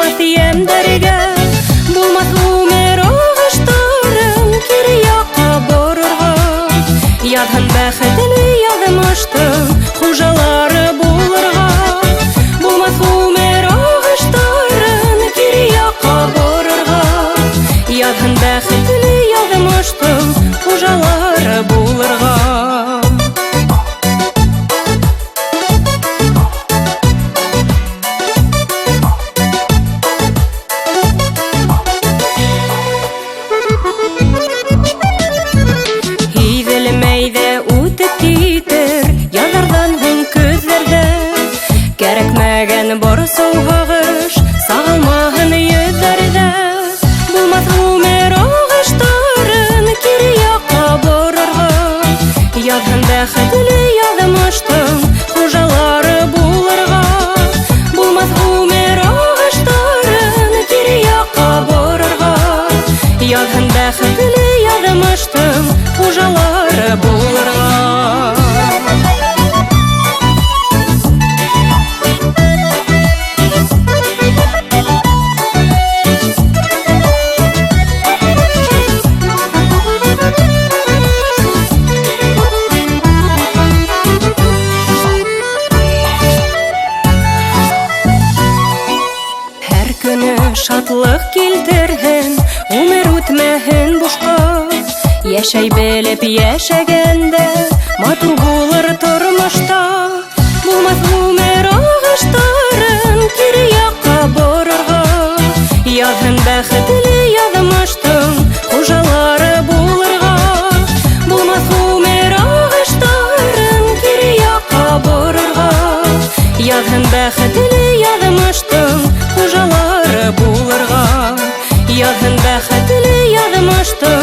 булмас ямдәргә, булмас гомер агыштарын кире якка барырга. Ядһын бәхетле ядмыштың хуҗалары булырга, булмас гомер агыштарын кире якка барырга. Ядһын бәхетле ядмыштың хуҗалары булырга. Кәрәкмәгән бар саугыш, сагылмаһын йөзләрдә. Булмас гомер агыштарын кире якка барырга. Ядһын бәхетле ядмыштың хуҗалары булырга. Булмас гомер агыштарын кире якка барырга. Ядһын бәхетле ядмыштың хуҗалары булырга. Шатлык килтерһен, гомер үтмәһен бушка. Яшәй белеп яшәгәндә, матур булыр тормышта. Булмас гомер агыштарын кире якка барырга. Ядһын бәхетле ядмыштың хуҗалары булырга. Булмас гомер агыштарын кире якка барырга. Ядһын бәхетле ядмыштың хуҗалары булырга. Ядһын бәхетле ядмыштың